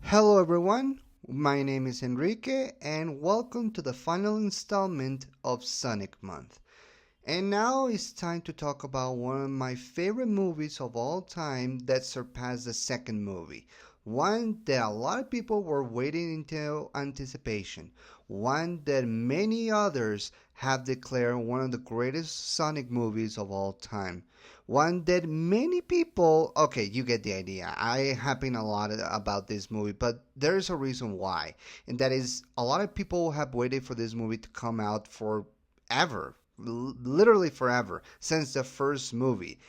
Hello everyone, my name is Enrique and welcome to the final installment of Sonic Month. And now it's time to talk about one of my favorite movies of all time that surpassed the second movie. One that a lot of people were waiting into anticipation. One that many others have declared one of the greatest Sonic movies of all time. One that many people, okay, you get the idea. I have been a lot about this movie, but there's a reason why. And that is a lot of people have waited for this movie to come out forever, literally forever, since the first movie.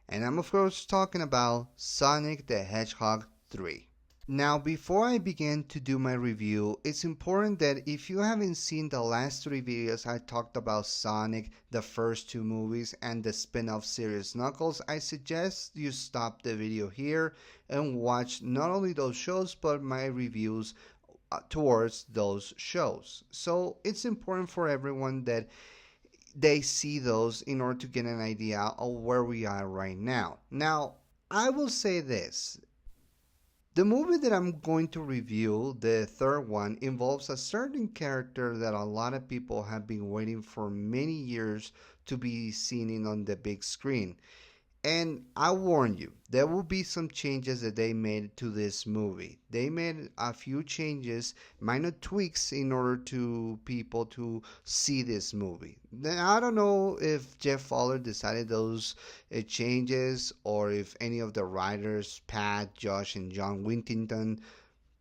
And I'm, of course, talking about Sonic the Hedgehog 3. Now, before I begin to do my review, it's important that if you haven't seen the last three videos I talked about Sonic, the first two movies, and the spin-off series Knuckles, I suggest you stop the video here and watch not only those shows but my reviews towards those shows. So it's important for everyone that they see those in order to get an idea of where we are right now. Now, I will say this. The movie that I'm going to review, the third one, involves a certain character that a lot of people have been waiting for many years to be seen on the big screen. And I warn you, there will be some changes that they made to this movie. They made a few changes, minor tweaks in order to people to see this movie. Now, I don't know if Jeff Fowler decided those changes or if any of the writers, Pat, Josh, and John Wintington,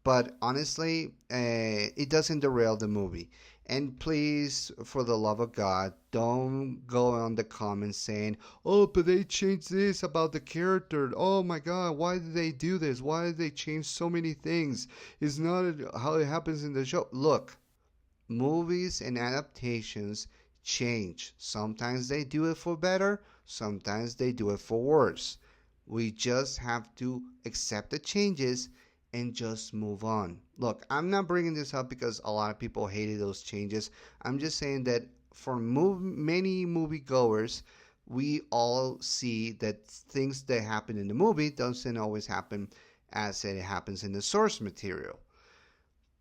but honestly, it doesn't derail the movie. And please, for the love of God, don't go on the comments saying, "Oh, but they changed this about the character. Oh my God, why did they do this? Why did they change so many things? It's not how it happens in the show." Look, movies and adaptations change. Sometimes they do it for better, sometimes they do it for worse. We just have to accept the changes and just move on. Look, I'm not bringing this up because a lot of people hated those changes. I'm just saying that for many moviegoers, we all see that things that happen in the movie doesn't always happen as it happens in the source material.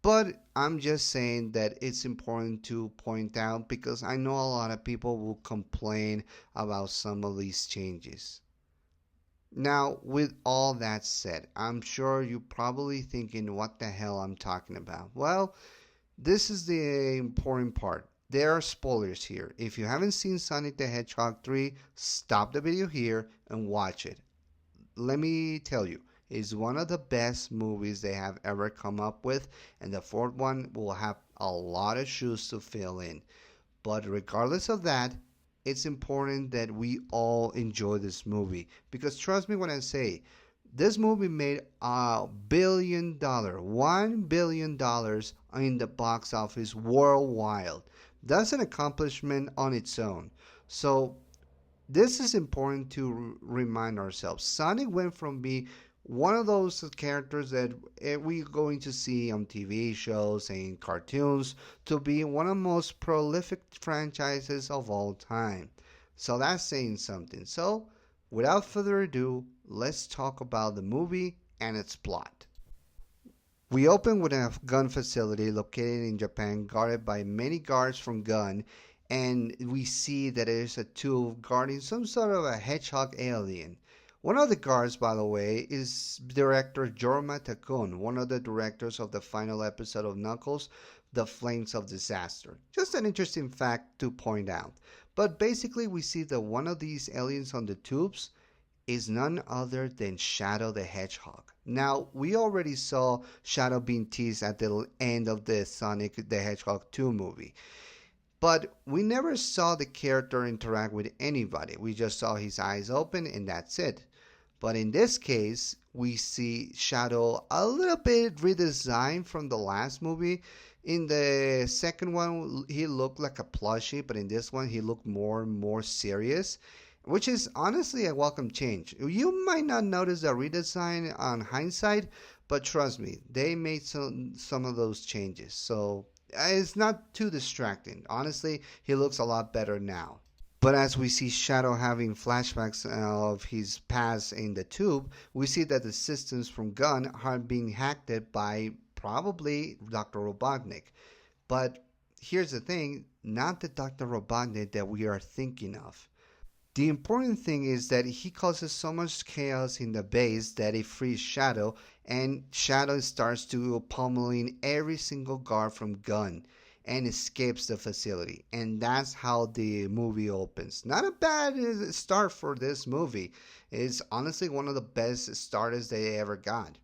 But I'm just saying that it's important to point out because I know a lot of people will complain about some of these changes. Now, with all that said, I'm sure you're probably thinking what the hell I'm talking about. Well, this is the important part. There are spoilers here. If you haven't seen Sonic the Hedgehog 3, stop the video here and watch it. Let me tell you, it's one of the best movies they have ever come up with, and the fourth one will have a lot of shoes to fill in. But regardless of that, it's important that we all enjoy this movie because trust me when I say this movie made $1 billion in the box office worldwide. That's an accomplishment on its own. So this is important to remind ourselves. Sonic went from being one of those characters that we're going to see on TV shows and cartoons to be one of the most prolific franchises of all time. So that's saying something. So, without further ado, let's talk about the movie and its plot. We open with a gun facility located in Japan guarded by many guards from gun, and we see that there's a tube guarding some sort of a hedgehog alien. One of the guards, by the way, is director Jorma Takun, one of the directors of the final episode of Knuckles, The Flames of Disaster. Just an interesting fact to point out. But basically, we see that one of these aliens on the tubes is none other than Shadow the Hedgehog. Now, we already saw Shadow being teased at the end of the Sonic the Hedgehog 2 movie. But we never saw the character interact with anybody. We just saw his eyes open and that's it. But in this case, we see Shadow a little bit redesigned from the last movie. In the second one, he looked like a plushie, but in this one, he looked more serious, which is honestly a welcome change. You might not notice the redesign on hindsight, but trust me, they made some of those changes. So it's not too distracting. Honestly, he looks a lot better now. But as we see Shadow having flashbacks of his past in the tube, we see that the systems from Gun are being hacked by probably Dr. Robotnik. But here's the thing, not the Dr. Robotnik that we are thinking of. The important thing is that he causes so much chaos in the base that it frees Shadow, and Shadow starts to pummeling every single guard from Gun and escapes the facility. And that's how the movie opens. Not a bad start for this movie. It's honestly one of the best starters they ever got.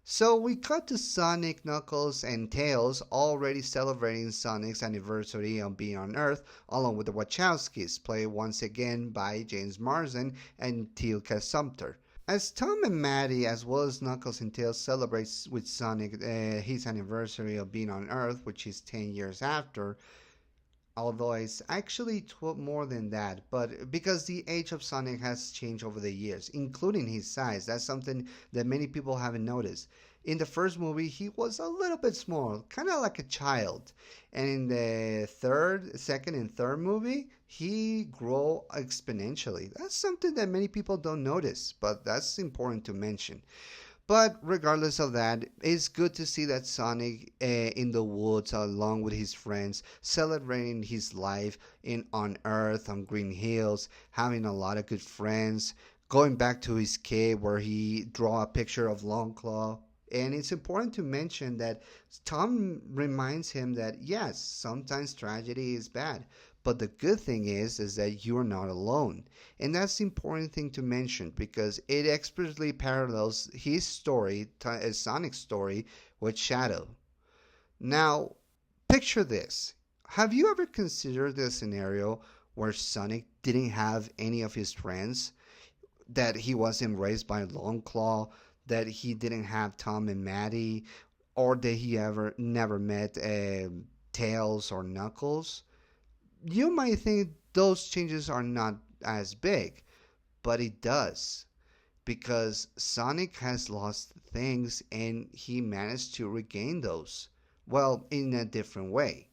So we cut to Sonic, Knuckles, and Tails already celebrating Sonic's anniversary of being on Earth, along with the Wachowskis, played once again by James Marsden and Tilka Sumter. As Tom and Maddie, as well as Knuckles and Tails, celebrates with Sonic his anniversary of being on Earth, which is 10 years after, although it's actually more than that, but because the age of Sonic has changed over the years, including his size. That's something that many people haven't noticed. In the first movie, he was a little bit small, kind of like a child. And in the second and third movie, he grew exponentially. That's something that many people don't notice, but that's important to mention. But regardless of that, it's good to see that Sonic in the woods along with his friends, celebrating his life on Earth, on Green Hills, having a lot of good friends, going back to his cave where he draw a picture of Longclaw. And it's important to mention that Tom reminds him that yes, sometimes tragedy is bad, but the good thing is that you're not alone. And that's the important thing to mention because it expertly parallels his story, Sonic's story, with Shadow. Now, picture this. Have you ever considered the scenario where Sonic didn't have any of his friends? That he was embraced by Longclaw, that he didn't have Tom and Maddie, or that he ever never met Tails or Knuckles? You might think those changes are not as big, but it does because Sonic has lost things and he managed to regain those. Well, in a different way.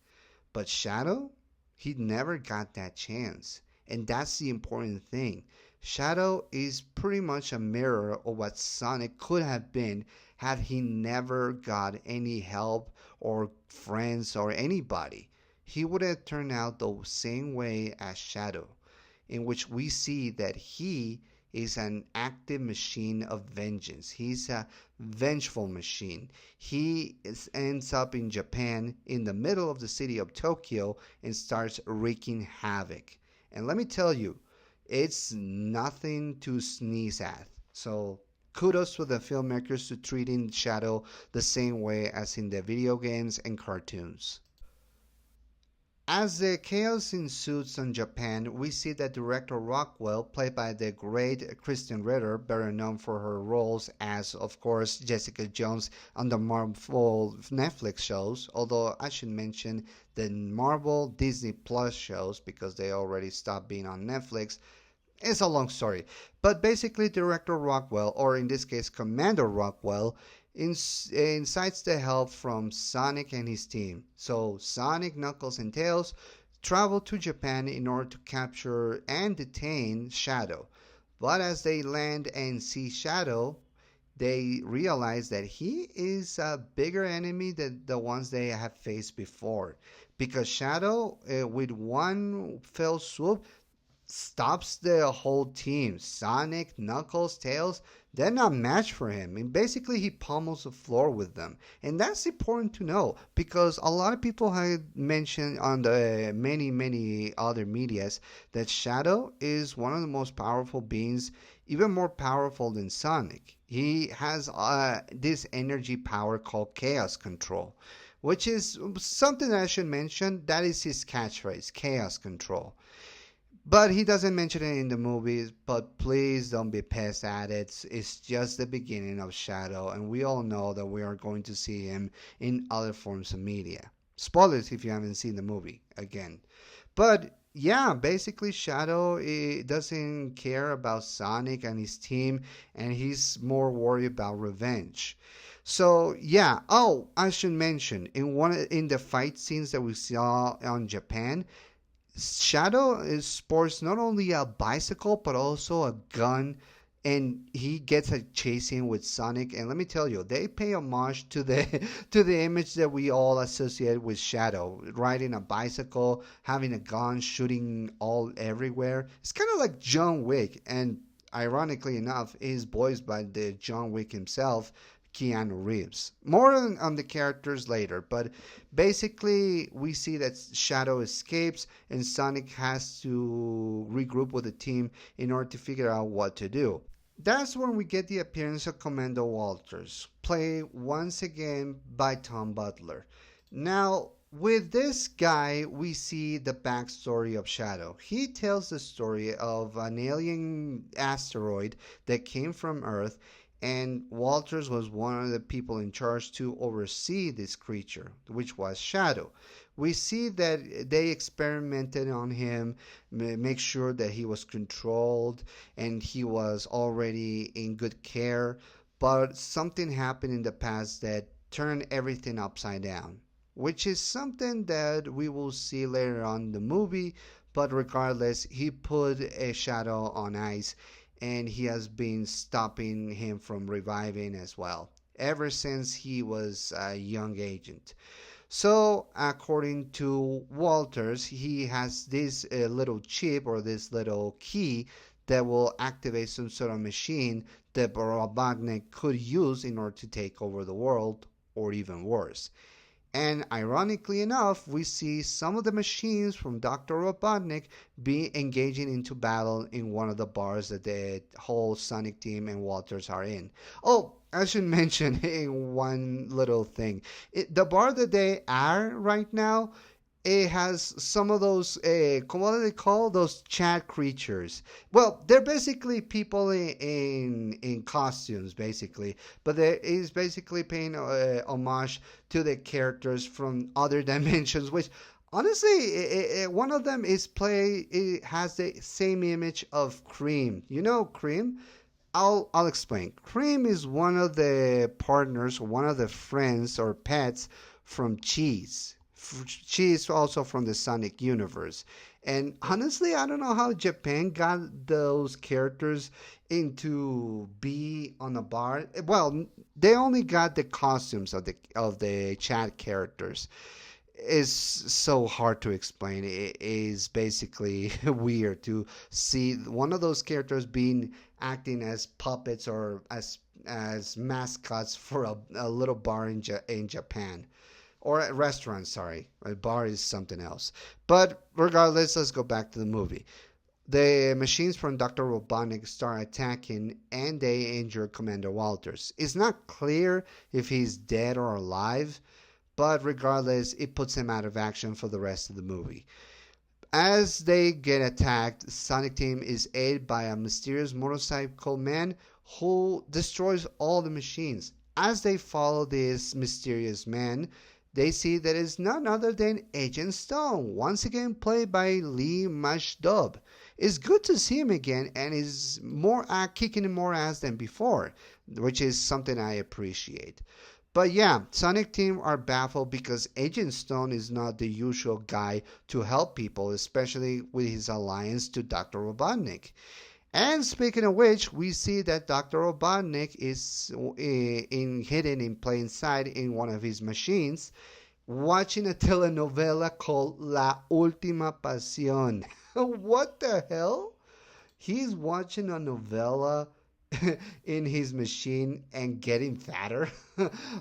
But Shadow, he never got that chance. And that's the important thing. Shadow is pretty much a mirror of what Sonic could have been had he never got any help or friends or anybody. He would have turned out the same way as Shadow, in which we see that he is an active machine of vengeance. He's a vengeful machine. Ends up in Japan in the middle of the city of Tokyo and starts wreaking havoc. And let me tell you, it's nothing to sneeze at. So kudos to the filmmakers to treating Shadow the same way as in the video games and cartoons. As the chaos ensues in Japan, we see that director Rockwell, played by the great Kristen Ritter, better known for her roles as, of course, Jessica Jones on the Marvel Netflix shows, although I should mention the Marvel Disney Plus shows because they already stopped being on Netflix. It's a long story, but basically Director Rockwell, or in this case Commander Rockwell, incites the help from Sonic and his team. So Sonic, Knuckles, and Tails travel to Japan in order to capture and detain Shadow. But as they land and see Shadow, they realize that he is a bigger enemy than the ones they have faced before. Because Shadow, with one fell swoop, stops the whole team. Sonic, Knuckles, Tails, they're not matched for him. And basically, he pummels the floor with them. And that's important to know because a lot of people have mentioned on the many other medias that Shadow is one of the most powerful beings, even more powerful than Sonic. He has this energy power called Chaos Control, which is something that I should mention. That is his catchphrase, Chaos Control. But he doesn't mention it in the movies, but please don't be pissed at it. It's just the beginning of Shadow, and we all know that we are going to see him in other forms of media. Spoilers if you haven't seen the movie, again. But yeah, basically Shadow doesn't care about Sonic and his team, and he's more worried about revenge. So yeah, oh, I should mention, in the fight scenes that we saw on Japan, Shadow is sports not only a bicycle but also a gun, and he gets a chase in with Sonic. And let me tell you, they pay homage to the to the image that we all associate with Shadow, riding a bicycle, having a gun, shooting all everywhere. It's kind of like John Wick, and ironically enough, is voiced by the John Wick himself, Keanu Reeves. More on the characters later, but basically we see that Shadow escapes and Sonic has to regroup with the team in order to figure out what to do. That's when we get the appearance of Commando Walters, played once again by Tom Butler. Now, with this guy, we see the backstory of Shadow. He tells the story of an alien asteroid that came from Earth, and Walters was one of the people in charge to oversee this creature, which was Shadow. We see that they experimented on him, make sure that he was controlled and he was already in good care, but something happened in the past that turned everything upside down, which is something that we will see later on in the movie. But regardless, he put a Shadow on ice, and he has been stopping him from reviving as well ever since he was a young agent. So, according to Walters, he has this little chip or this little key that will activate some sort of machine that Robotnik could use in order to take over the world, or even worse. And ironically enough, we see some of the machines from Dr. Robotnik be engaging into battle in one of the bars that the whole Sonic team and Walters are in. Oh, I should mention one little thing. The bar that they are right now, it has some of those, what do they call those chat creatures? Well, they're basically people in costumes, basically, but there is basically paying homage to the characters from other dimensions, which honestly, one of them is it has the same image of Cream. You know Cream? I'll explain. Cream is one of the partners, one of the friends or pets from Cheese. She is also from the Sonic universe. And honestly, I don't know how Japan got those characters into be on a bar. Well, they only got the costumes of the chat characters. It's so hard to explain. It is basically weird to see one of those characters being acting as puppets or as mascots for a little bar in Japan, or a restaurant, sorry. A bar is something else. But regardless, let's go back to the movie. The machines from Dr. Robotnik start attacking and they injure Commander Walters. It's not clear if he's dead or alive, but regardless, it puts him out of action for the rest of the movie. As they get attacked, Sonic Team is aided by a mysterious motorcycle man who destroys all the machines. As they follow this mysterious man, they see that it's none other than Agent Stone, once again played by Lee Mashdub. It's good to see him again, and is more kicking more ass than before, which is something I appreciate. But yeah, Sonic Team are baffled because Agent Stone is not the usual guy to help people, especially with his alliance to Dr. Robotnik. And speaking of which, we see that Dr. Robotnik is hidden in plain sight in one of his machines, watching a telenovela called La Última Pasión. What the hell? He's watching a novela in his machine and getting fatter.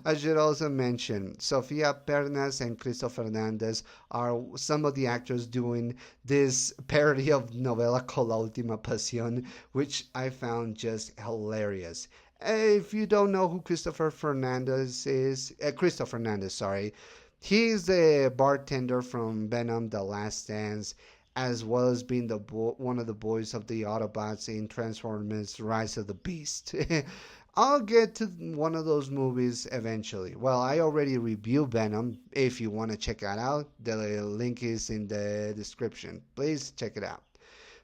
I should also mention Sofia Pernas and Christopher Fernandez are some of the actors doing this parody of novela called La Última Pasión, which I found just hilarious. If you don't know who Christopher Fernandez is, sorry, he's the bartender from Venom: The Last Dance, as well as being one of the boys of the Autobots in Transformers: Rise of the Beast. I'll get to one of those movies eventually. Well, I already reviewed Venom. If you want to check that out, the link is in the description. Please check it out.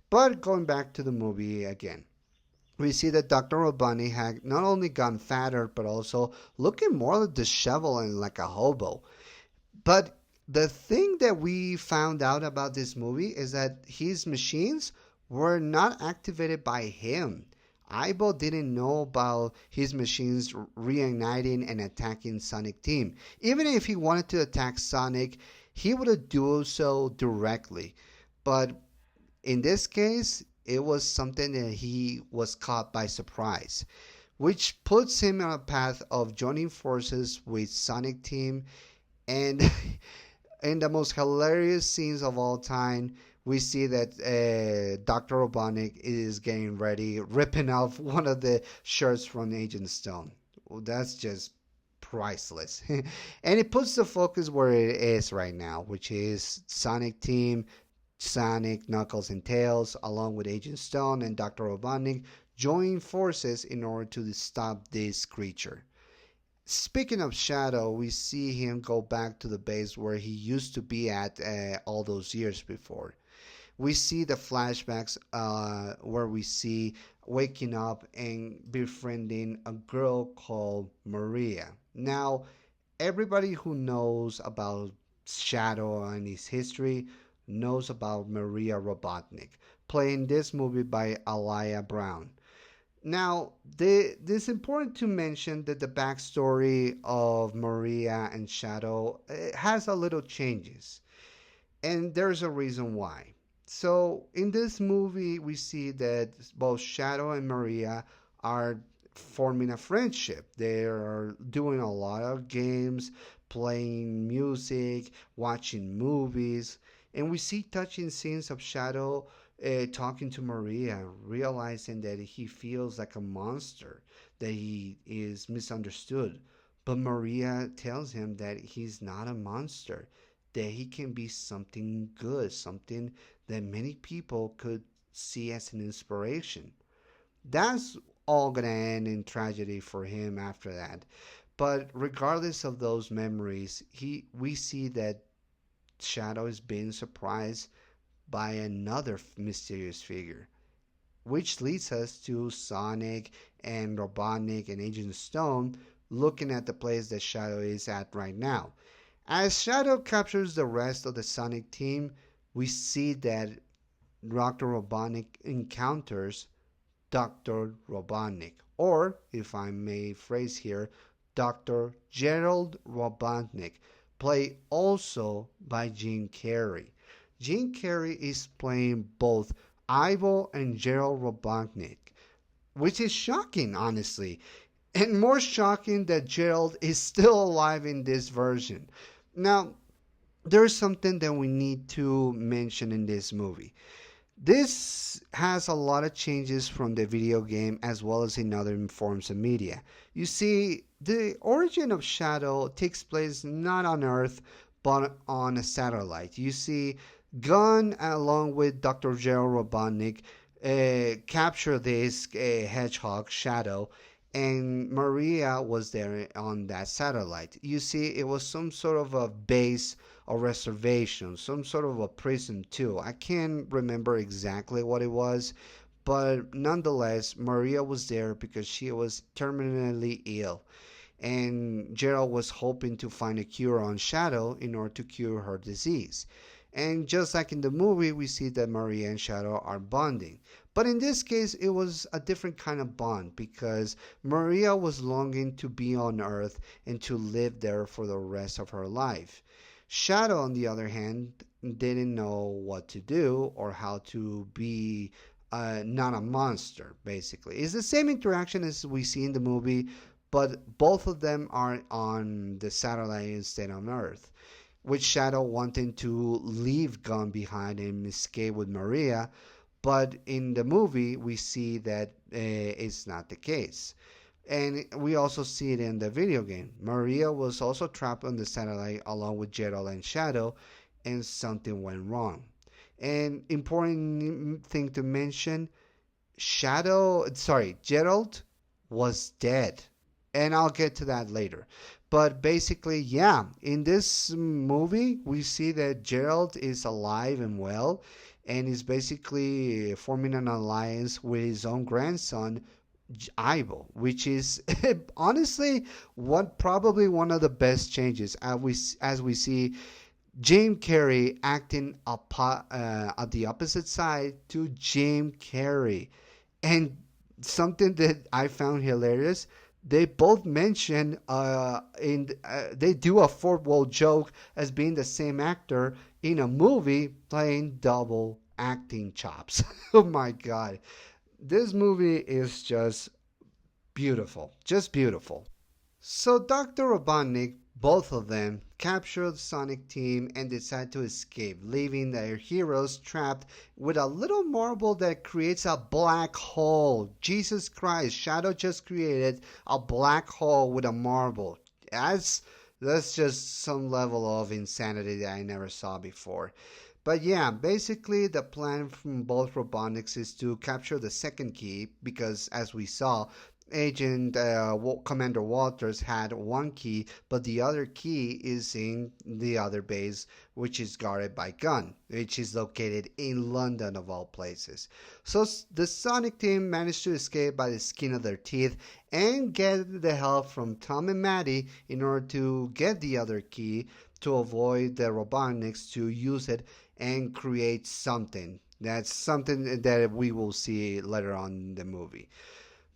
But going back to the movie again, we see that Dr. Robotnik had not only gotten fatter, but also looking more disheveled and like a hobo. But the thing that we found out about this movie is that his machines were not activated by him. Aibo didn't know about his machines reigniting and attacking Sonic Team. Even if he wanted to attack Sonic, he would have done so directly. But in this case, it was something that he was caught by surprise, which puts him on a path of joining forces with Sonic Team. And in the most hilarious scenes of all time, we see that Dr. Robotnik is getting ready, ripping off one of the shirts from Agent Stone. Well, that's just priceless. And it puts the focus where it is right now, which is Sonic Team, Sonic, Knuckles, and Tails, along with Agent Stone and Dr. Robotnik, join forces in order to stop this creature. Speaking of Shadow, we see him go back to the base where he used to be at all those years before. We see the flashbacks where we see waking up and befriending a girl called Maria. Now, everybody who knows about Shadow and his history knows about Maria Robotnik, playing this movie by Alaya Brown. Now, it's important to mention that the backstory of Maria and Shadow has a little changes, and there's a reason why. So, in this movie, we see that both Shadow and Maria are forming a friendship. They are doing a lot of games, playing music, watching movies, and we see touching scenes of Shadow talking to Maria, realizing that he feels like a monster, that he is misunderstood. But Maria tells him that he's not a monster, that he can be something good, something that many people could see as an inspiration. That's all gonna end in tragedy for him after that. But regardless of those memories, we see that Shadow is being surprised by another mysterious figure, which leads us to Sonic and Robotnik and Agent Stone looking at the place that Shadow is at right now. As Shadow captures the rest of the Sonic team, we see that Dr. Robotnik encounters Dr. Robotnik, or, if I may phrase here, Dr. Gerald Robotnik, played also by Jim Carrey. Jim Carrey is playing both Ivo and Gerald Robotnik, which is shocking, honestly. And more shocking that Gerald is still alive in this version. Now, there's something that we need to mention in this movie. This has a lot of changes from the video game as well as in other forms of media. You see, the origin of Shadow takes place not on Earth, but on a satellite. You see, Gunn, along with Dr. Gerald Robotnik, capture this Hedgehog, Shadow, and Maria was there on that satellite. You see, it was some sort of a base or reservation, some sort of a prison too. I can't remember exactly what it was, but nonetheless, Maria was there because she was terminally ill, and Gerald was hoping to find a cure on Shadow in order to cure her disease. And just like in the movie, we see that Maria and Shadow are bonding. But in this case, it was a different kind of bond because Maria was longing to be on Earth and to live there for the rest of her life. Shadow, on the other hand, didn't know what to do or how to be not a monster, basically. It's the same interaction as we see in the movie, but both of them are on the satellite instead of Earth, with Shadow wanting to leave Gunn behind and escape with Maria. But in the movie, we see that it's not the case. And we also see it in the video game. Maria was also trapped on the satellite along with Gerald and Shadow, and something went wrong. And important thing to mention, Gerald was dead. And I'll get to that later. But basically, yeah, in this movie, we see that Gerald is alive and well, and is basically forming an alliance with his own grandson, Ivo, which is honestly probably one of the best changes as we see Jim Carrey acting at the opposite side to Jim Carrey. And something that I found hilarious, they both mention they do a fourth wall joke as being the same actor in a movie playing double acting chops. Oh my god. This movie is just beautiful. So Dr. Robotnik, both of them, capture the Sonic team and decide to escape, leaving their heroes trapped with a little marble that creates a black hole. Jesus Christ, Shadow just created a black hole with a marble. That's just some level of insanity that I never saw before. But yeah, basically the plan from both Robotniks is to capture the second key because, as we saw, Agent Commander Walters had one key, but the other key is in the other base, which is guarded by Gunn, which is located in London of all places. So the Sonic team managed to escape by the skin of their teeth and get the help from Tom and Maddie in order to get the other key to avoid the Robotniks to use it and create something. That's something that we will see later on in the movie.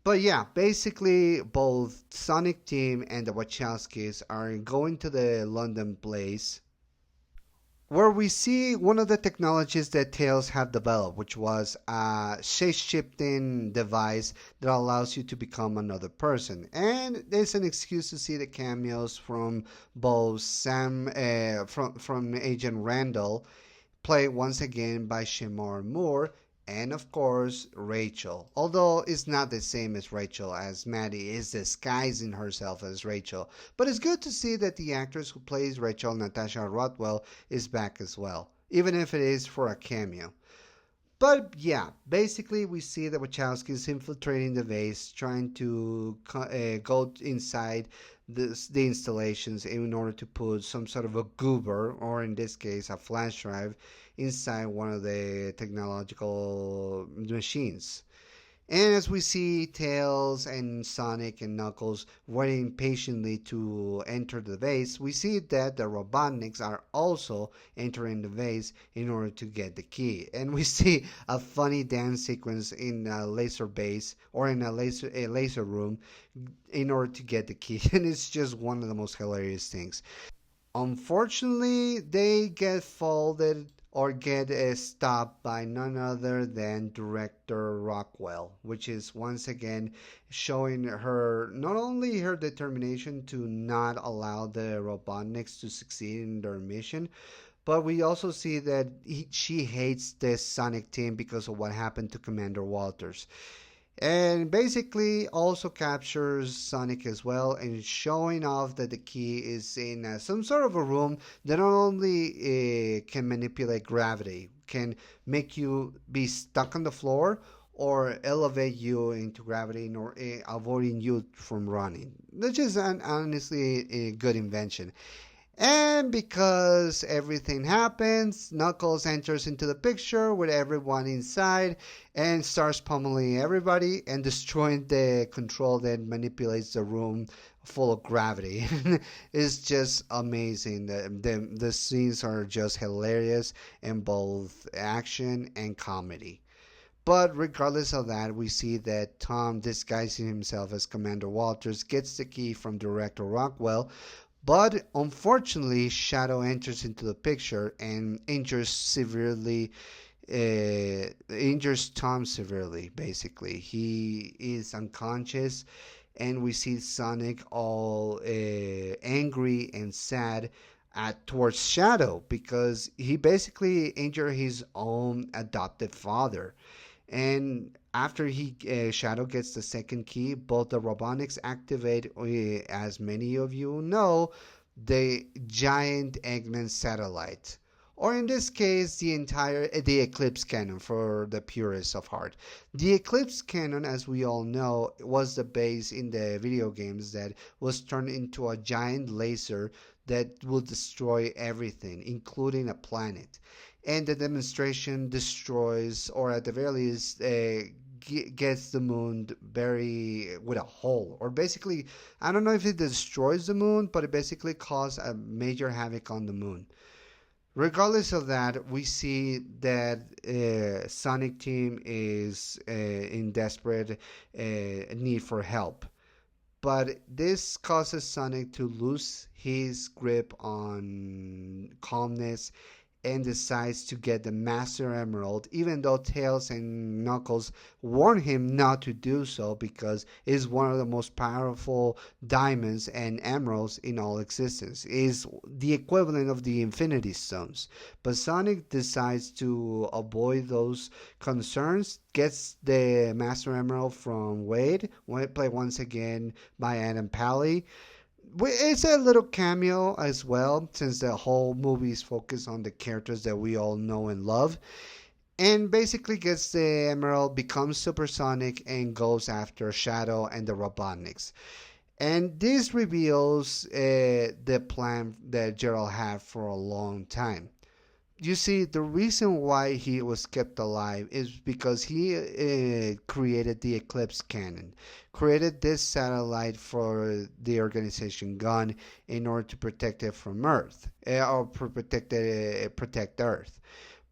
But yeah, basically both Sonic Team and the Wachowskis are going to the London place where we see one of the technologies that Tails have developed, which was a shape-shifting device that allows you to become another person. And there's an excuse to see the cameos from both from Agent Randall, played once again by Shemar Moore, and of course Rachel. Although it's not the same as Rachel, as Maddie is disguising herself as Rachel. But it's good to see that the actress who plays Rachel, Natasha Rothwell, is back as well, even if it is for a cameo. But yeah, basically we see the Wachowskis infiltrating the vase, trying to go inside the installations in order to put some sort of a goober, or in this case a flash drive, inside one of the technological machines. And as we see Tails and Sonic and Knuckles waiting patiently to enter the vase, we see that the Robotniks are also entering the vase in order to get the key. And we see a funny dance sequence in a laser base or in a laser room in order to get the key. And it's just one of the most hilarious things. Unfortunately, they get folded or get stopped by none other than director Rockwell, which is once again showing her not only her determination to not allow the Robotniks to succeed in their mission, but we also see that she hates this Sonic team because of what happened to Commander Walters. And basically also captures Sonic as well, and showing off that the key is in some sort of a room that not only can manipulate gravity, can make you be stuck on the floor or elevate you into gravity, or avoiding you from running. Which is honestly a good invention. And because everything happens, Knuckles enters into the picture with everyone inside and starts pummeling everybody and destroying the control that manipulates the room full of gravity. It's just amazing. The scenes are just hilarious in both action and comedy. But regardless of that, we see that Tom, disguising himself as Commander Walters, gets the key from Director Rockwell, but unfortunately, Shadow enters into the picture and injures Tom severely. Basically, he is unconscious, and we see Sonic all angry and sad towards Shadow because he basically injured his own adopted father. And after Shadow gets the second key, both the Robotniks activate, as many of you know, the giant Eggman satellite, or in this case, the Eclipse Cannon for the purists of heart. The Eclipse Cannon, as we all know, was the base in the video games that was turned into a giant laser that will destroy everything, including a planet. And the demonstration destroys, or at the very least, gets the moon very with a hole, or basically, I don't know if it destroys the moon, but it basically causes a major havoc on the moon. Regardless of that, we see that Sonic Team is in desperate need for help. But this causes Sonic to lose his grip on calmness and decides to get the Master Emerald, even though Tails and Knuckles warn him not to do so because it is one of the most powerful diamonds and emeralds in all existence. It is the equivalent of the Infinity Stones. But Sonic decides to avoid those concerns, gets the Master Emerald from Wade, played once again by Adam Pally. It's a little cameo as well, since the whole movie is focused on the characters that we all know and love. And basically gets the emerald, becomes supersonic, and goes after Shadow and the Robotniks. And this reveals the plan that Gerald had for a long time. You see, the reason why he was kept alive is because he created the Eclipse Cannon, created this satellite for the organization Gun in order to protect it from Earth, or protect Earth.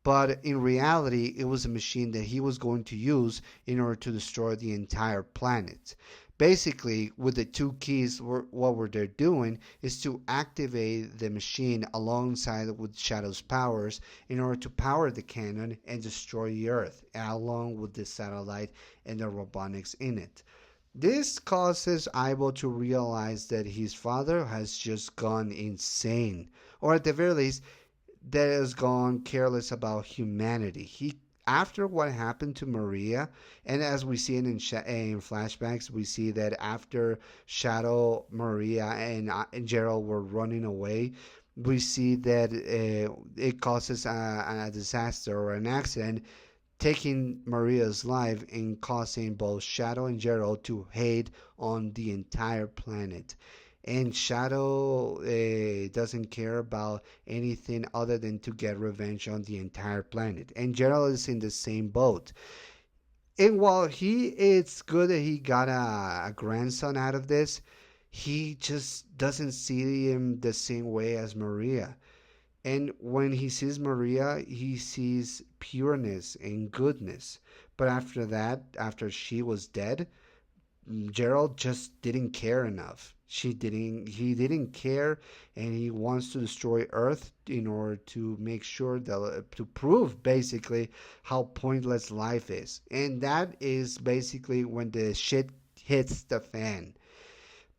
But in reality, it was a machine that he was going to use in order to destroy the entire planet. Basically, with the two keys, what were they doing is to activate the machine alongside with Shadow's powers in order to power the cannon and destroy the Earth, along with the satellite and the Robotniks in it. This causes Ivo to realize that his father has just gone insane, or at the very least, that has gone careless about humanity. He After what happened to Maria, and as we see it in flashbacks, we see that after Shadow, Maria, and Gerald were running away, we see that it causes a disaster or an accident, taking Maria's life and causing both Shadow and Gerald to hate on the entire planet. And Shadow doesn't care about anything other than to get revenge on the entire planet. And Gerald is in the same boat. And while it's good that he got a grandson out of this, he just doesn't see him the same way as Maria. And when he sees Maria, he sees pureness and goodness. But after that, after she was dead, Gerald just didn't care enough. He didn't care, and he wants to destroy Earth in order to make sure that to prove basically how pointless life is. And that is basically when the shit hits the fan.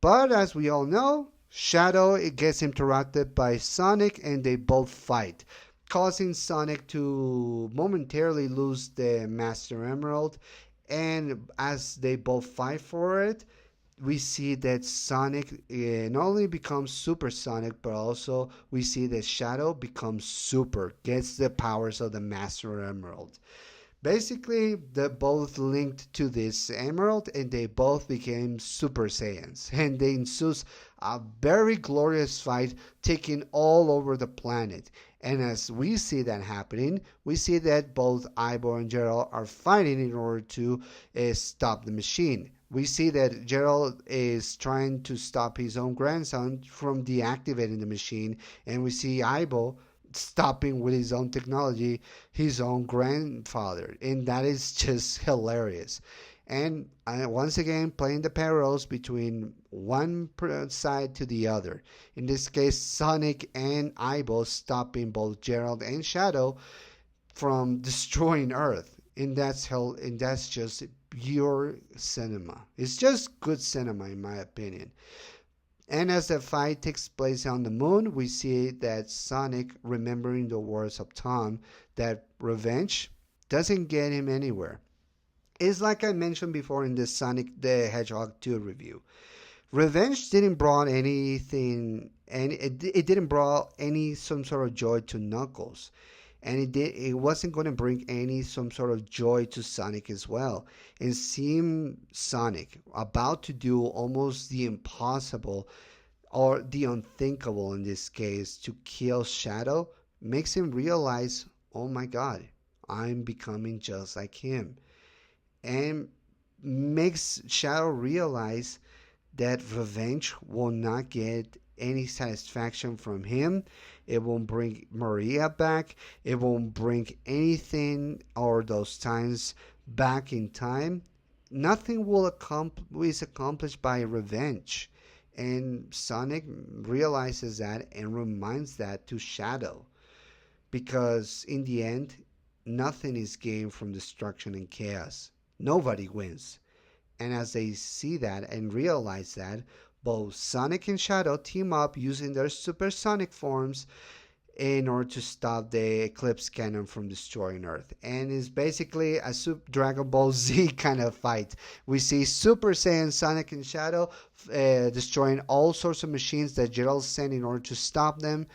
But as we all know, Shadow it gets interrupted by Sonic and they both fight, causing Sonic to momentarily lose the Master Emerald. And as they both fight for it, we see that Sonic not only becomes supersonic, but also we see that Shadow becomes super, gets the powers of the Master Emerald. Basically, they're both linked to this emerald and they both became Super Saiyans. And they ensues a very glorious fight taking all over the planet. And as we see that happening, we see that both Ivo and Gerald are fighting in order to stop the machine. We see that Gerald is trying to stop his own grandson from deactivating the machine, and we see Ivo stopping with his own technology his own grandfather, and that is just hilarious. And once again, playing the parallels between one side to the other. In this case, Sonic and Ivo stopping both Gerald and Shadow from destroying Earth. And that's just pure cinema. It's just good cinema, in my opinion. And as the fight takes place on the moon, we see that Sonic, remembering the words of Tom, that revenge doesn't get him anywhere. It's like I mentioned before in the Sonic the Hedgehog 2 review. Revenge didn't brought anything, and it didn't brought any some sort of joy to Knuckles, and it wasn't going to bring any some sort of joy to Sonic as well. And seeing Sonic about to do almost the impossible or the unthinkable in this case to kill Shadow makes him realize, oh my god, I'm becoming just like him. And makes Shadow realize that revenge will not get any satisfaction from him. It won't bring Maria back. It won't bring anything or those times back in time. Nothing is accomplished by revenge. And Sonic realizes that and reminds that to Shadow. Because in the end, nothing is gained from destruction and chaos. Nobody wins. And as they see that and realize that, both Sonic and Shadow team up using their supersonic forms in order to stop the Eclipse Cannon from destroying Earth. And it's basically a Dragon Ball Z kind of fight. We see Super Saiyan Sonic and Shadow destroying all sorts of machines that Gerald sent in order to stop them.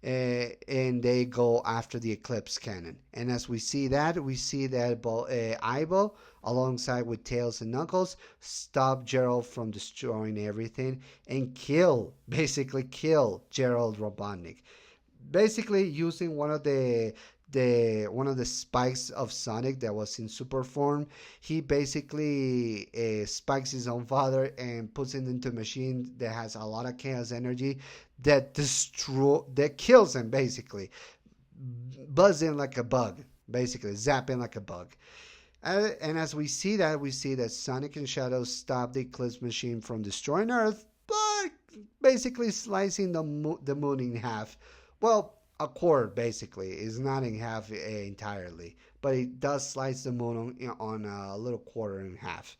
And they go after the Eclipse Cannon. And as we see that Aibo, alongside with Tails and Knuckles, stop Gerald from destroying everything and basically kill Gerald Robotnik. Basically using one of the spikes of Sonic that was in super form. He basically spikes his own father and puts it into a machine that has a lot of chaos energy that kills him, basically buzzing like a bug, basically zapping like a bug. And as we see that Sonic and Shadow stop the Eclipse machine from destroying Earth, but basically slicing the moon in half. Well, a quarter basically. It's not in half entirely, but it does slice the moon on a little quarter in half.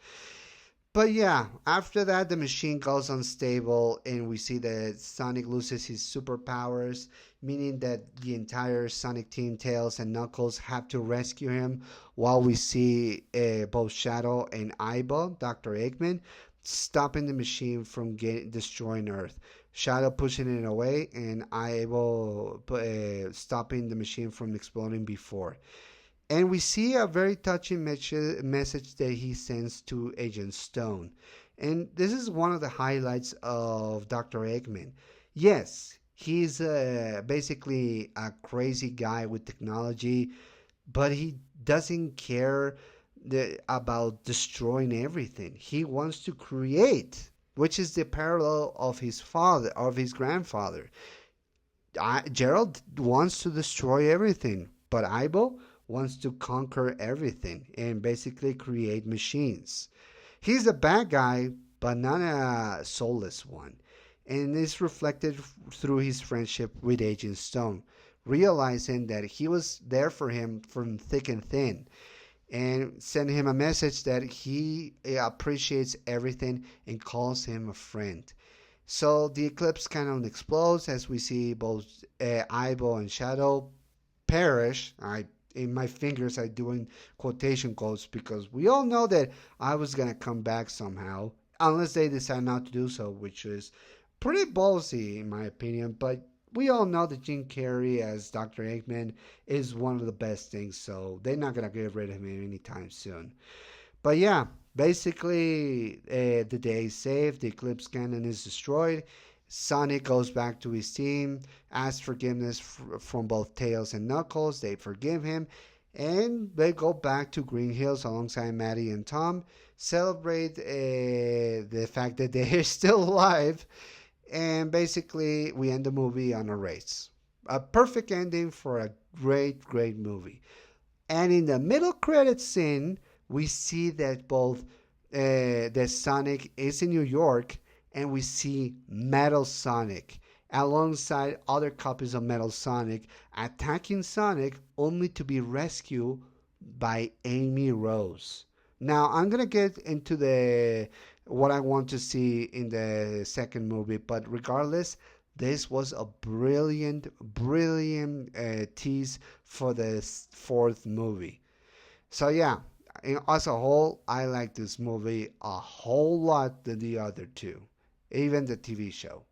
But yeah, after that, the machine goes unstable, and we see that Sonic loses his superpowers, meaning that the entire Sonic team, Tails and Knuckles, have to rescue him, while we see both Shadow and Aiba, Dr. Eggman, stopping the machine from destroying Earth. Shadow pushing it away, and Aiba stopping the machine from exploding before. And we see a very touching message that he sends to Agent Stone. And this is one of the highlights of Dr. Eggman. Yes, he's basically a crazy guy with technology, but he doesn't care about destroying everything. He wants to create, which is the parallel of his grandfather. Gerald wants to destroy everything, but Aibo wants to conquer everything and basically create machines. He's a bad guy, but not a soulless one. And it's reflected through his friendship with Agent Stone, realizing that he was there for him from thick and thin, and sent him a message that he appreciates everything and calls him a friend. So the Eclipse Cannon explodes as we see both Aibo and Shadow perish. In my fingers I'm doing quotation quotes because we all know that I was going to come back somehow, unless they decide not to do so, which is pretty ballsy in my opinion. But we all know that Jim Carrey as Dr. Eggman is one of the best things, so they're not going to get rid of him anytime soon. But yeah, basically the day is saved, the Eclipse Cannon is destroyed. Sonic goes back to his team, asks forgiveness from both Tails and Knuckles. They forgive him, and they go back to Green Hills alongside Maddie and Tom, celebrate the fact that they're still alive, and basically we end the movie on a race. A perfect ending for a great, great movie. And in the middle credits scene, we see that both that Sonic is in New York, and we see Metal Sonic alongside other copies of Metal Sonic attacking Sonic, only to be rescued by Amy Rose. Now I'm gonna get into what I want to see in the second movie, but regardless, this was a brilliant tease for the fourth movie. So yeah, as a whole, I like this movie a whole lot than the other two, even the TV show.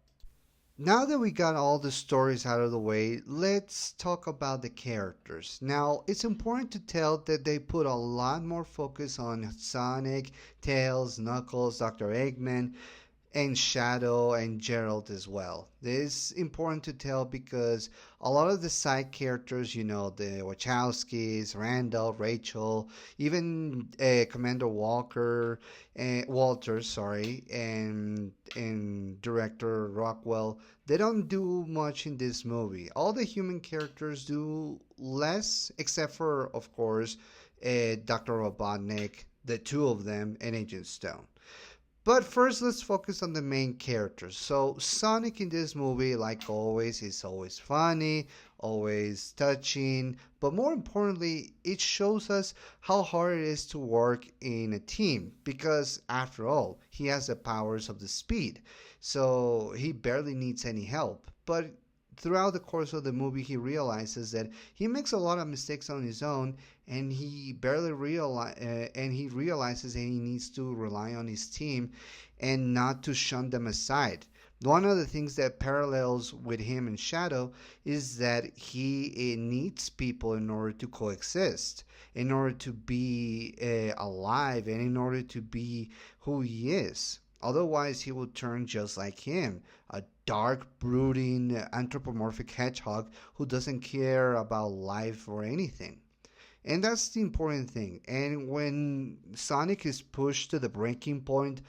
Now that we got all the stories out of the way, let's talk about the characters. Now, it's important to tell that they put a lot more focus on Sonic, Tails, Knuckles, Dr. Eggman, and Shadow and Gerald as well. This is important to tell because a lot of the side characters, the Wachowskis, Randall, Rachel, even Commander Walter, sorry, and director Rockwell, they don't do much in this movie. All the human characters do less, except for, of course, Dr. Robotnik, the two of them, and Agent Stone. But first, let's focus on the main characters. So, Sonic in this movie, like always, is always funny, always touching, but more importantly, it shows us how hard it is to work in a team because, after all, he has the powers of the speed, so he barely needs any help. But throughout the course of the movie, he realizes that he makes a lot of mistakes on his own, and he realizes that he needs to rely on his team and not to shun them aside. One of the things that parallels with him and Shadow is that he needs people in order to coexist, in order to be alive, and in order to be who he is. Otherwise, he will turn just like him, a dark, brooding, anthropomorphic hedgehog who doesn't care about life or anything. And that's the important thing. And when Sonic is pushed to the breaking point,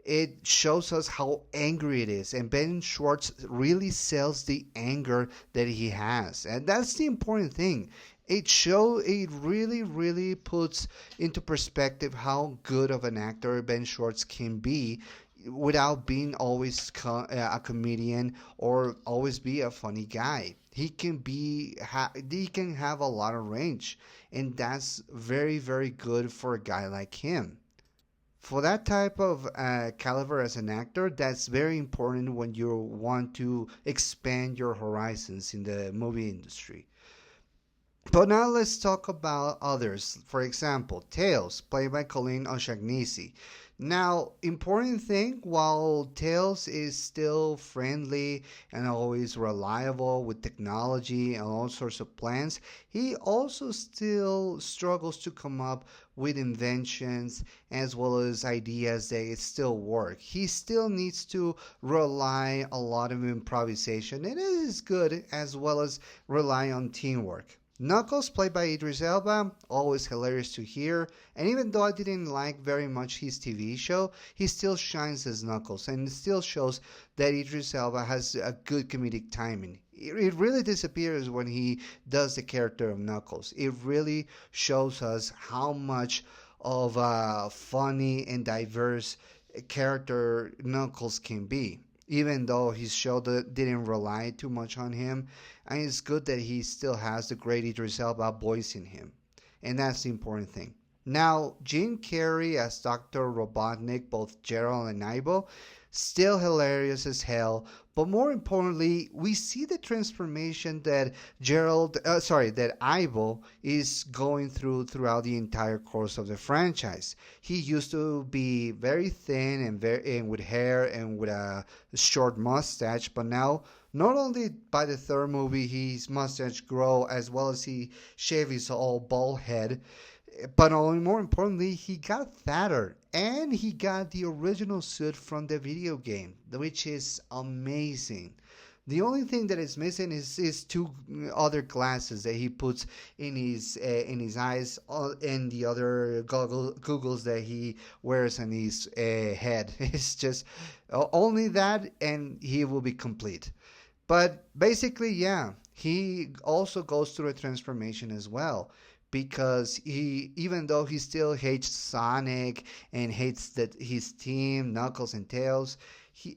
it shows us how angry it is. And Ben Schwartz really sells the anger that he has. And that's the important thing. It really, really puts into perspective how good of an actor Ben Schwartz can be without being always a comedian or always be a funny guy. He can have a lot of range, and that's very, very good for a guy like him. For that type of caliber as an actor, that's very important when you want to expand your horizons in the movie industry. But now let's talk about others. For example, Tails, played by Colleen Oshagnisi. Now, important thing, while Tails is still friendly and always reliable with technology and all sorts of plans, he also still struggles to come up with inventions as well as ideas that still work. He still needs to rely a lot of improvisation, and it is good as well as rely on teamwork. Knuckles, played by Idris Elba, always hilarious to hear, and even though I didn't like very much his TV show, he still shines as Knuckles, and it still shows that Idris Elba has a good comedic timing. It really disappears when he does the character of Knuckles. It really shows us how much of a funny and diverse character Knuckles can be, even though his show didn't rely too much on him. And it's good that he still has the great Idris Elba voice in him. And that's the important thing. Now, Jim Carrey as Dr. Robotnik, both Gerald and Ivo, still hilarious as hell. But more importantly, we see the transformation that that Ivo is going throughout the entire course of the franchise. He used to be very thin and with hair and with a short mustache, but now not only by the third movie his mustache grow as well as he shave his all bald head, but only more importantly, he got fatter and he got the original suit from the video game, which is amazing. The only thing that is missing is two other glasses that he puts in his eyes, and the other goggles that he wears on his head. It's just only that, and he will be complete. But basically, yeah, he also goes through a transformation as well because even though he still hates Sonic and hates his team, Knuckles and Tails,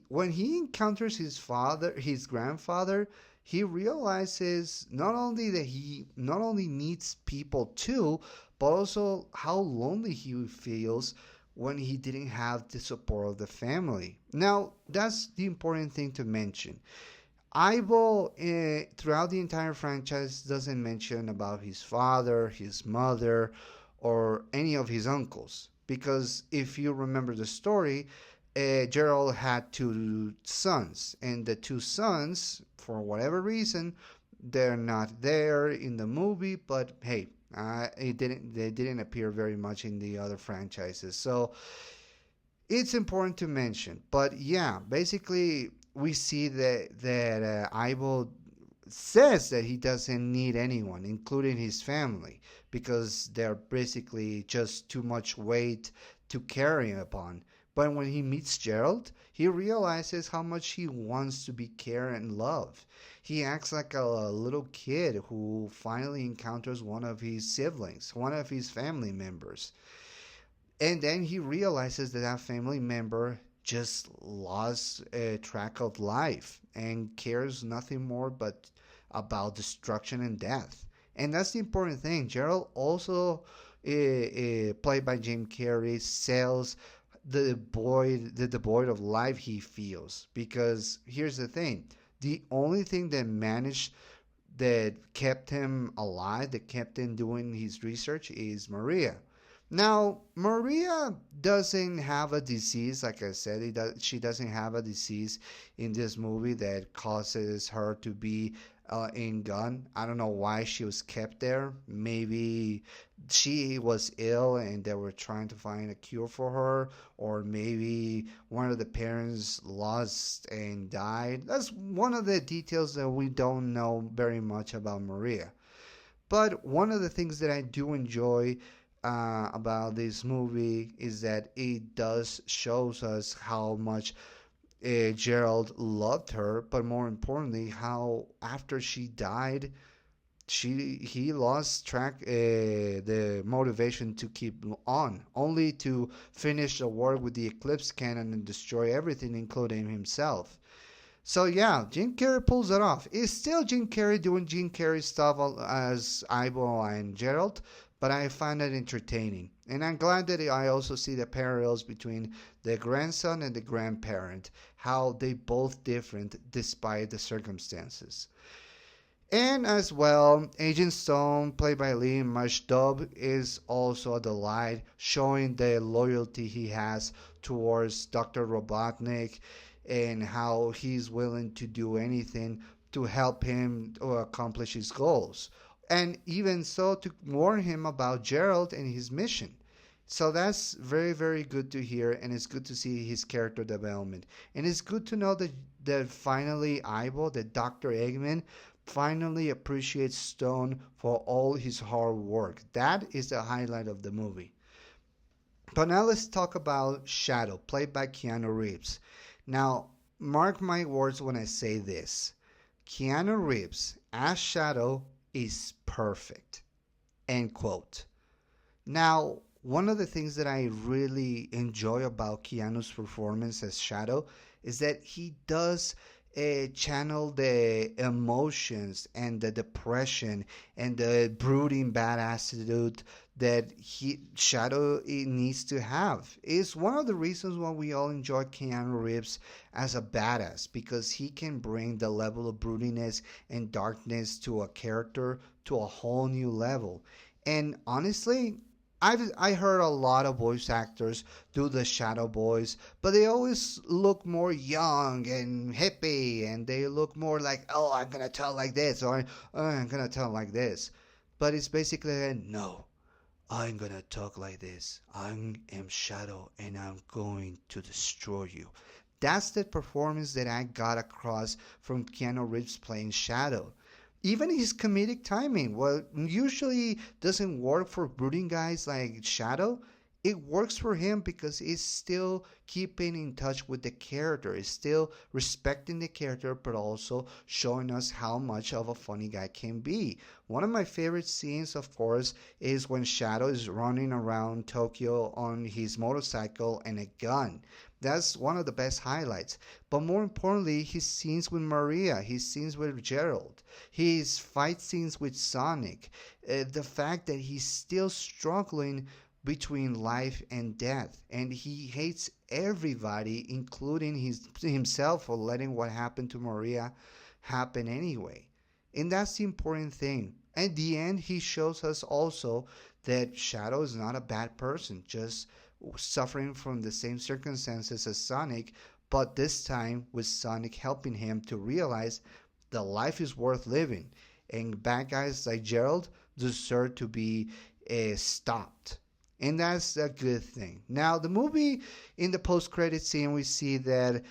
when he encounters his grandfather, he realizes not only that he not only needs people too, but also how lonely he feels when he didn't have the support of the family. Now, that's the important thing to mention. Ivo, throughout the entire franchise, doesn't mention about his father, his mother, or any of his uncles. Because if you remember the story, Gerald had two sons, and the two sons, for whatever reason, they're not there in the movie. But hey, they didn't appear very much in the other franchises. So It's important to mention. But yeah, basically, we see that Ivo says that he doesn't need anyone, including his family, because they're basically just too much weight to carry upon. But when he meets Gerald, he realizes how much he wants to be cared and loved. He acts like a little kid who finally encounters one of his siblings, one of his family members. And then he realizes that that family member just lost track of life and cares nothing more but about destruction and death. And that's the important thing. Gerald also, played by Jim Carrey, sells the void of life he feels. Because here's the thing: the only thing that kept him alive, that kept him doing his research, is Maria. Now, Maria doesn't have a disease, like I said. She doesn't have a disease in this movie that causes her to be in gun. I don't know why she was kept there. Maybe she was ill and they were trying to find a cure for her, or maybe one of the parents lost and died. That's one of the details that we don't know very much about Maria. But one of the things that I do enjoy about this movie is that it does shows us how much Gerald loved her, but more importantly, how after she died, he lost track the motivation to keep on, only to finish the war with the Eclipse cannon and destroy everything, including himself. So yeah, Jim Carrey pulls it off. It's still Jim Carrey doing Jim Carrey stuff as Ivo and Gerald, but I find it entertaining. And I'm glad that I also see the parallels between the grandson and the grandparent, how they both different despite the circumstances. And as well, Agent Stone, played by Lee Mashdub, is also a delight, showing the loyalty he has towards Dr. Robotnik and how he's willing to do anything to help him to accomplish his goals. And even so, to warn him about Gerald and his mission. So that's very, very good to hear, and it's good to see his character development. And it's good to know that finally Ivo, that Dr. Eggman, finally appreciates Stone for all his hard work. That is the highlight of the movie. But now let's talk about Shadow, played by Keanu Reeves. Now, mark my words when I say this: Keanu Reeves as Shadow is perfect. End quote. Now, one of the things that I really enjoy about Keanu's performance as Shadow is that he does channel the emotions and the depression and the brooding bad attitude that Shadow needs to have. It's one of the reasons why we all enjoy Keanu Reeves as a badass, because he can bring the level of broodiness and darkness to a character to a whole new level. And honestly, I heard a lot of voice actors do the Shadow voice, but they always look more young and hippie, and they look more like, oh, I'm gonna tell like this, or oh, I'm gonna tell like this. But it's basically no, I'm gonna talk like this. I am Shadow, and I'm going to destroy you. That's the performance that I got across from Keanu Reeves playing Shadow. Even his comedic timing, well, usually doesn't work for brooding guys like Shadow. It works for him because he's still keeping in touch with the character. He's still respecting the character, but also showing us how much of a funny guy can be. One of my favorite scenes, of course, is when Shadow is running around Tokyo on his motorcycle and a gun. That's one of the best highlights. But more importantly, his scenes with Maria, his scenes with Gerald, his fight scenes with Sonic, the fact that he's still struggling between life and death, and he hates everybody, including himself, for letting what happened to Maria happen anyway. And that's the important thing. At the end, he shows us also that Shadow is not a bad person, just suffering from the same circumstances as Sonic, but this time with Sonic helping him to realize that life is worth living, and bad guys like Gerald deserve to be stopped. And that's a good thing. Now, the movie, in the post-credit scene, we see that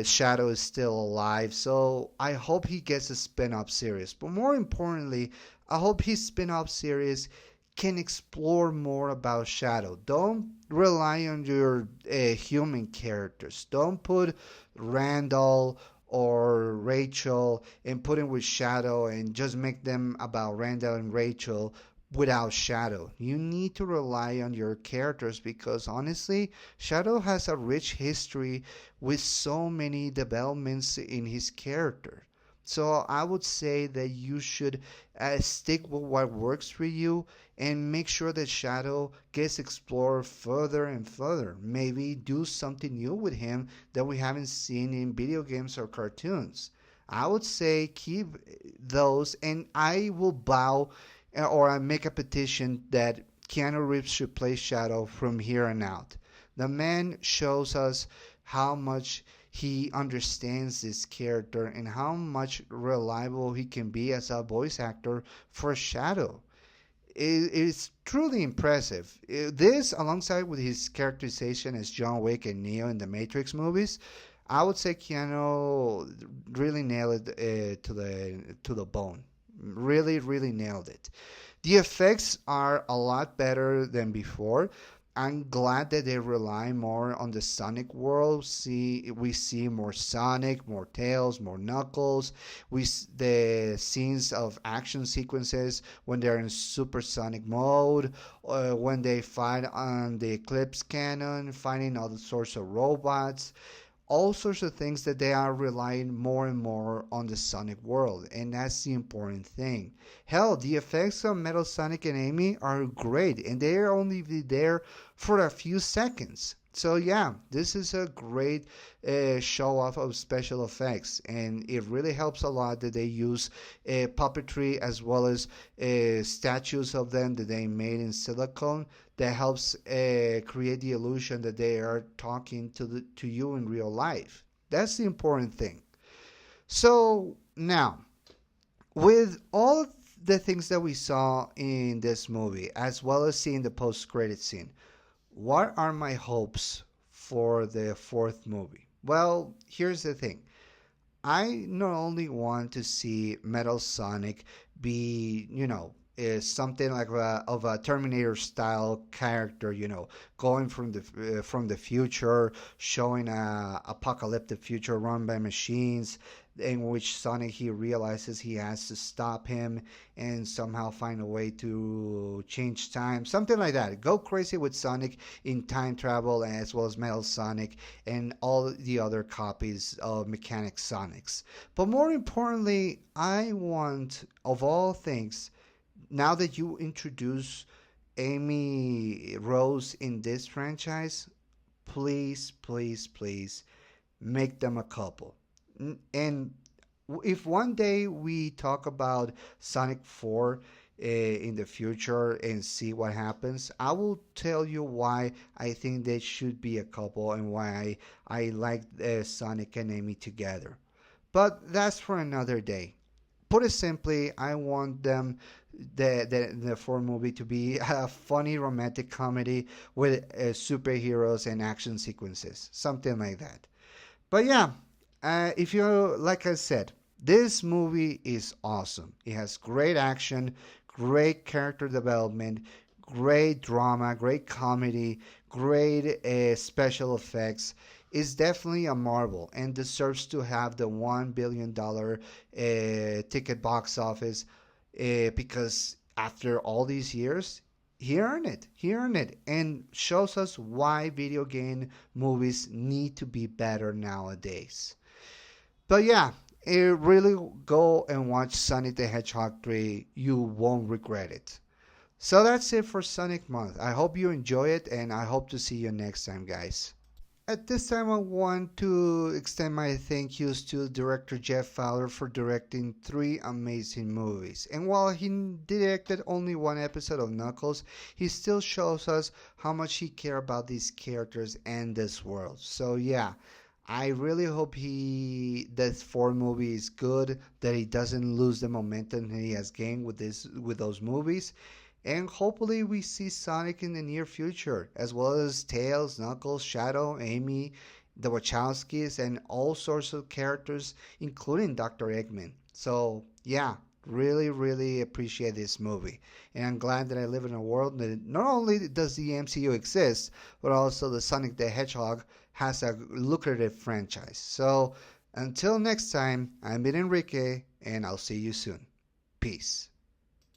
Shadow is still alive. So I hope he gets a spin-off series. But more importantly, I hope his spin-off series can explore more about Shadow. Don't rely on your human characters. Don't put Randall or Rachel and put him with Shadow and just make them about Randall and Rachel without Shadow. You need to rely on your characters because honestly, Shadow has a rich history with so many developments in his character. So I would say that you should stick with what works for you and make sure that Shadow gets explored further and further. Maybe do something new with him that we haven't seen in video games or cartoons. I would say keep those, and I will bow or I make a petition that Keanu Reeves should play Shadow from here on out. The man shows us how much he understands this character and how much reliable he can be as a voice actor for Shadow. It's truly impressive. This, alongside with his characterization as John Wick and Neo in the Matrix movies, I would say Keanu really nailed it to the bone. Really, really nailed it. The effects are a lot better than before. I'm glad that they rely more on the Sonic world. We see more Sonic, more Tails, more Knuckles. The scenes of action sequences when they're in supersonic mode, when they fight on the Eclipse cannon, fighting all sorts of robots, all sorts of things that they are relying more and more on the Sonic world, and that's the important thing. Hell, the effects of Metal Sonic and Amy are great, and they are only there for a few seconds. So yeah, this is a great show off of special effects, and it really helps a lot that they use puppetry as well as statues of them that they made in silicone that helps create the illusion that they are talking to you in real life. That's the important thing. So now, with all the things that we saw in this movie, as well as seeing the post-credit scene, what are my hopes for the fourth movie? Well, here's the thing. I not only want to see Metal Sonic be, is something like of a Terminator style character, going from the future, showing a apocalyptic future run by machines, in which Sonic he realizes he has to stop him and somehow find a way to change time, something like that. Go crazy with Sonic in time travel as well as Metal Sonic and all the other copies of Mechanic Sonics. But more importantly, I want, of all things, now that you introduce Amy Rose in this franchise, please, please, please make them a couple. And if one day we talk about Sonic 4 in the future and see what happens, I will tell you why I think they should be a couple and why I like Sonic and Amy together. But that's for another day. Put it simply, I want them the fourth movie to be a funny romantic comedy with superheroes and action sequences, something like that. But yeah, if you like I said, this movie is awesome. It has great action, great character development, great drama, great comedy, great special effects. It's definitely a marvel and deserves to have the $1 billion ticket box office because after all these years, he earned it. He earned it and shows us why video game movies need to be better nowadays. But yeah, really go and watch Sonic the Hedgehog 3. You won't regret it. So that's it for Sonic Month. I hope you enjoy it and I hope to see you next time, guys. At this time, I want to extend my thank yous to director Jeff Fowler for directing 3 amazing movies. And while he directed only 1 episode of Knuckles, he still shows us how much he cares about these characters and this world. So yeah, I really hope this 4th movie is good, that he doesn't lose the momentum he has gained with those movies. And hopefully we see Sonic in the near future, as well as Tails, Knuckles, Shadow, Amy, the Wachowskis, and all sorts of characters, including Dr. Eggman. So, yeah, really, really appreciate this movie. And I'm glad that I live in a world that not only does the MCU exist, but also the Sonic the Hedgehog has a lucrative franchise. So, until next time, I'm Enrique, and I'll see you soon. Peace.